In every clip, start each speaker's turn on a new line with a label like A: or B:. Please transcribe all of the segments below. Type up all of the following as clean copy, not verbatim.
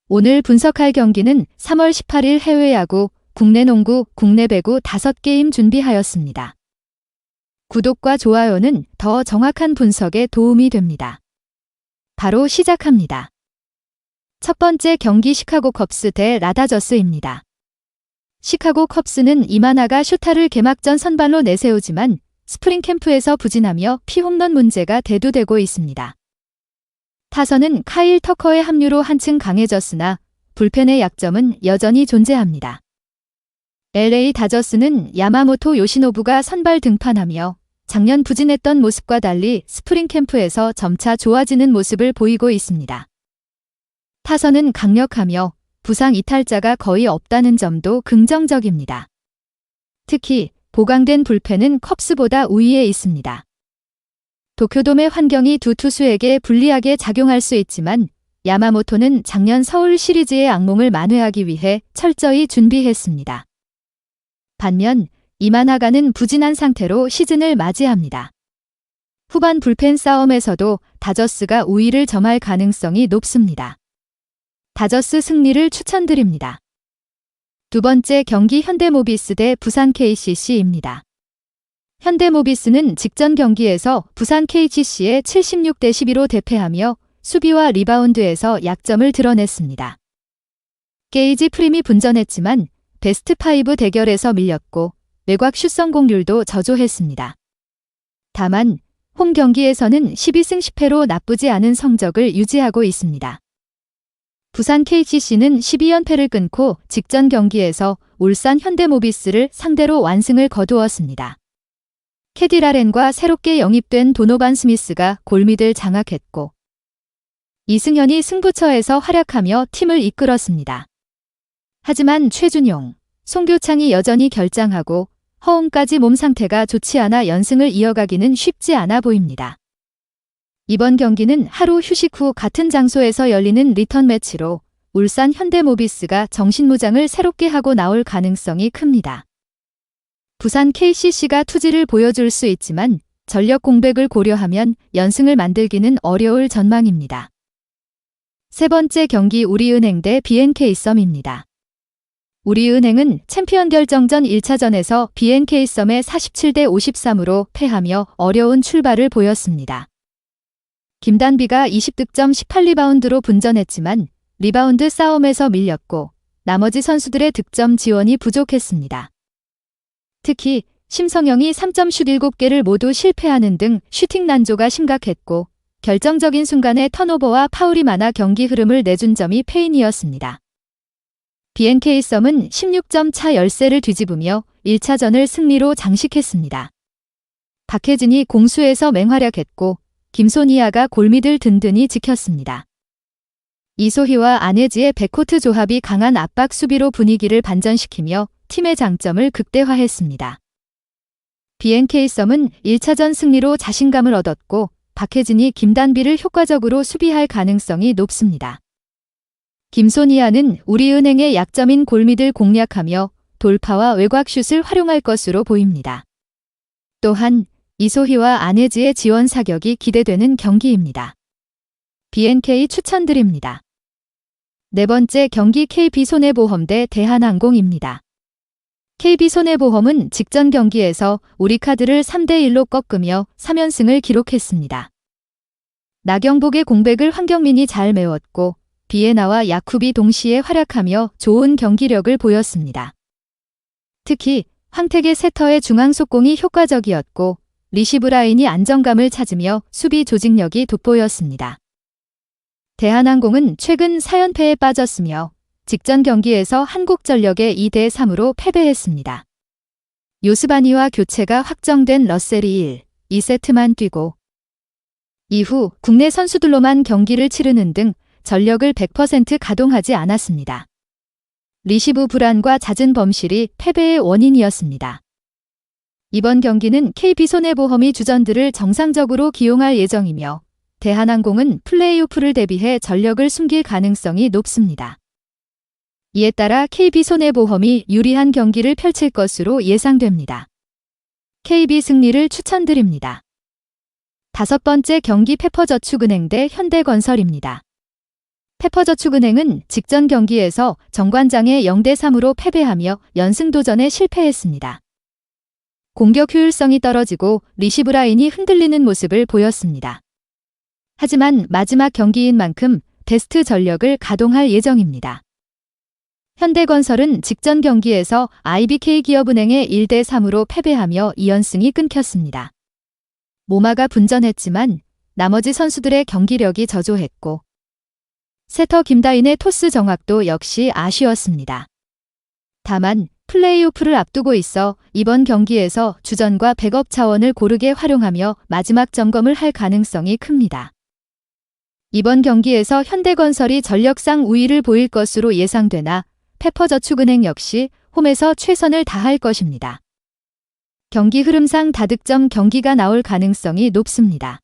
A: 오늘 분석할 경기는 3월 18일 해외 야구, 국내 농구, 국내 배구 5게임 준비하였습니다. 구독과 좋아요는 더 정확한 분석에 도움이 됩니다. 바로 시작합니다. 첫 번째 경기 시카고 컵스 대 라다저스입니다. 시카고 컵스는 이마나가 슈타를 개막전 선발로 내세우지만 스프링 캠프에서 부진하며 피홈런 문제가 대두되고 있습니다. 타선은 카일 터커의 합류로 한층 강해졌으나 불펜의 약점은 여전히 존재합니다. LA 다저스는 야마모토 요시노부가 선발 등판하며 작년 부진했던 모습과 달리 스프링 캠프에서 점차 좋아지는 모습을 보이고 있습니다. 타선은 강력하며 부상 이탈자가 거의 없다는 점도 긍정적입니다. 특히 보강된 불펜은 컵스보다 우위에 있습니다. 도쿄돔의 환경이 두 투수에게 불리하게 작용할 수 있지만 야마모토는 작년 서울 시리즈의 악몽을 만회하기 위해 철저히 준비했습니다. 반면 이마나가는 부진한 상태로 시즌을 맞이합니다. 후반 불펜 싸움에서도 다저스가 우위를 점할 가능성이 높습니다. 다저스 승리를 추천드립니다. 두 번째 경기 현대모비스 대 부산 KCC입니다. 현대모비스는 직전 경기에서 부산 KCC에 76대 12로 대패하며 수비와 리바운드에서 약점을 드러냈습니다. 게이지 프림이 분전했지만 베스트 5 대결에서 밀렸고 외곽 슛 성공률도 저조했습니다. 다만 홈 경기에서는 12승 10패로 나쁘지 않은 성적을 유지하고 있습니다. 부산 KCC는 12연패를 끊고 직전 경기에서 울산 현대모비스를 상대로 완승을 거두었습니다. 캐디 라렌과 새롭게 영입된 도노반 스미스가 골밑을 장악했고 이승현이 승부처에서 활약하며 팀을 이끌었습니다. 하지만 최준용, 송교창이 여전히 결장하고 허웅까지 몸 상태가 좋지 않아 연승을 이어가기는 쉽지 않아 보입니다. 이번 경기는 하루 휴식 후 같은 장소에서 열리는 리턴 매치로 울산 현대모비스가 정신무장을 새롭게 하고 나올 가능성이 큽니다. 부산 KCC가 투지를 보여줄 수 있지만 전력 공백을 고려하면 연승을 만들기는 어려울 전망입니다. 세 번째 경기 우리은행 대 BNK썸입니다. 우리은행은 챔피언 결정전 1차전에서 BNK썸에 47대 53으로 패하며 어려운 출발을 보였습니다. 김단비가 20득점 18리바운드로 분전했지만 리바운드 싸움에서 밀렸고 나머지 선수들의 득점 지원이 부족했습니다. 특히 심성영이 3점 슛 7개를 모두 실패하는 등 슈팅 난조가 심각했고 결정적인 순간에 턴오버와 파울이 많아 경기 흐름을 내준 점이 패인이었습니다. BNK썸은 16점 차 열세를 뒤집으며 1차전을 승리로 장식했습니다. 박혜진이 공수에서 맹활약했고 김소니아가 골밑을 든든히 지켰습니다. 이소희와 안혜지의 백코트 조합이 강한 압박 수비로 분위기를 반전시키며 팀의 장점을 극대화했습니다. BNK썸은 1차전 승리로 자신감을 얻었고 박혜진이 김단비를 효과적으로 수비할 가능성이 높습니다. 김소니아는 우리은행의 약점인 골밑을 공략하며 돌파와 외곽슛을 활용할 것으로 보입니다. 또한 이소희와 안혜지의 지원 사격이 기대되는 경기입니다. BNK 추천드립니다. 네 번째 경기 KB손해보험 대 대한항공입니다. KB손해보험은 직전 경기에서 우리카드를 3대1로 꺾으며 3연승을 기록했습니다. 나경복의 공백을 황경민이 잘 메웠고 비에나와 야쿠비 동시에 활약하며 좋은 경기력을 보였습니다. 특히 황택의 세터의 중앙 속공이 효과적이었고 리시브 라인이 안정감을 찾으며 수비 조직력이 돋보였습니다. 대한항공은 최근 4연패에 빠졌으며 직전 경기에서 한국전력에 2대 3으로 패배했습니다. 요스바니와 교체가 확정된 러셀이 1, 2세트만 뛰고 이후 국내 선수들로만 경기를 치르는 등 전력을 100% 가동하지 않았습니다. 리시브 불안과 잦은 범실이 패배의 원인이었습니다. 이번 경기는 KB손해보험이 주전들을 정상적으로 기용할 예정이며 대한항공은 플레이오프를 대비해 전력을 숨길 가능성이 높습니다. 이에 따라 KB손해보험이 유리한 경기를 펼칠 것으로 예상됩니다. KB 승리를 추천드립니다. 다섯 번째 경기 페퍼저축은행 대 현대건설입니다. 페퍼저축은행은 직전 경기에서 정관장에 0대3으로 패배하며 연승도전에 실패했습니다. 공격 효율성이 떨어지고 리시브 라인이 흔들리는 모습을 보였습니다. 하지만 마지막 경기인 만큼 베스트 전력을 가동할 예정입니다. 현대건설은 직전 경기에서 IBK기업은행에 1대3으로 패배하며 2연승이 끊겼습니다. 모마가 분전했지만 나머지 선수들의 경기력이 저조했고 세터 김다인의 토스 정확도 역시 아쉬웠습니다. 다만 플레이오프를 앞두고 있어 이번 경기에서 주전과 백업 차원을 고르게 활용하며 마지막 점검을 할 가능성이 큽니다. 이번 경기에서 현대건설이 전력상 우위를 보일 것으로 예상되나 페퍼저축은행 역시 홈에서 최선을 다할 것입니다. 경기 흐름상 다득점 경기가 나올 가능성이 높습니다.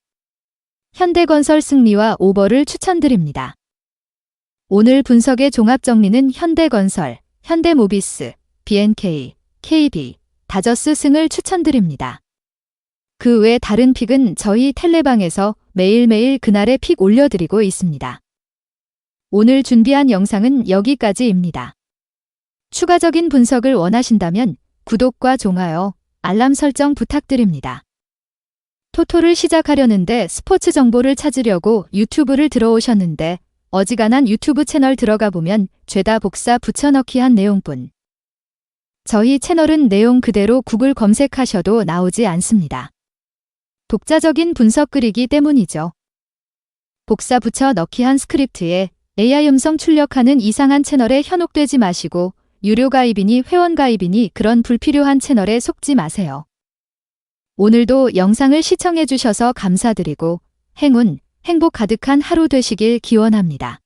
A: 현대건설 승리와 오버를 추천드립니다. 오늘 분석의 종합 정리는 현대건설, 현대모비스, BNK, KB, 다저스 승을 추천드립니다. 그 외 다른 픽은 저희 텔레방에서 매일매일 그날의 픽 올려드리고 있습니다. 오늘 준비한 영상은 여기까지입니다. 추가적인 분석을 원하신다면 구독과 좋아요, 알람 설정 부탁드립니다. 토토를 시작하려는데 스포츠 정보를 찾으려고 유튜브를 들어오셨는데 어지간한 유튜브 채널 들어가 보면 죄다 복사 붙여넣기 한 내용뿐. 저희 채널은 내용 그대로 구글 검색하셔도 나오지 않습니다. 독자적인 분석 글이기 때문이죠. 복사 붙여 넣기 한 스크립트에 AI 음성 출력하는 이상한 채널에 현혹되지 마시고 유료 가입이니 회원 가입이니 그런 불필요한 채널에 속지 마세요. 오늘도 영상을 시청해 주셔서 감사드리고 행운, 행복 가득한 하루 되시길 기원합니다.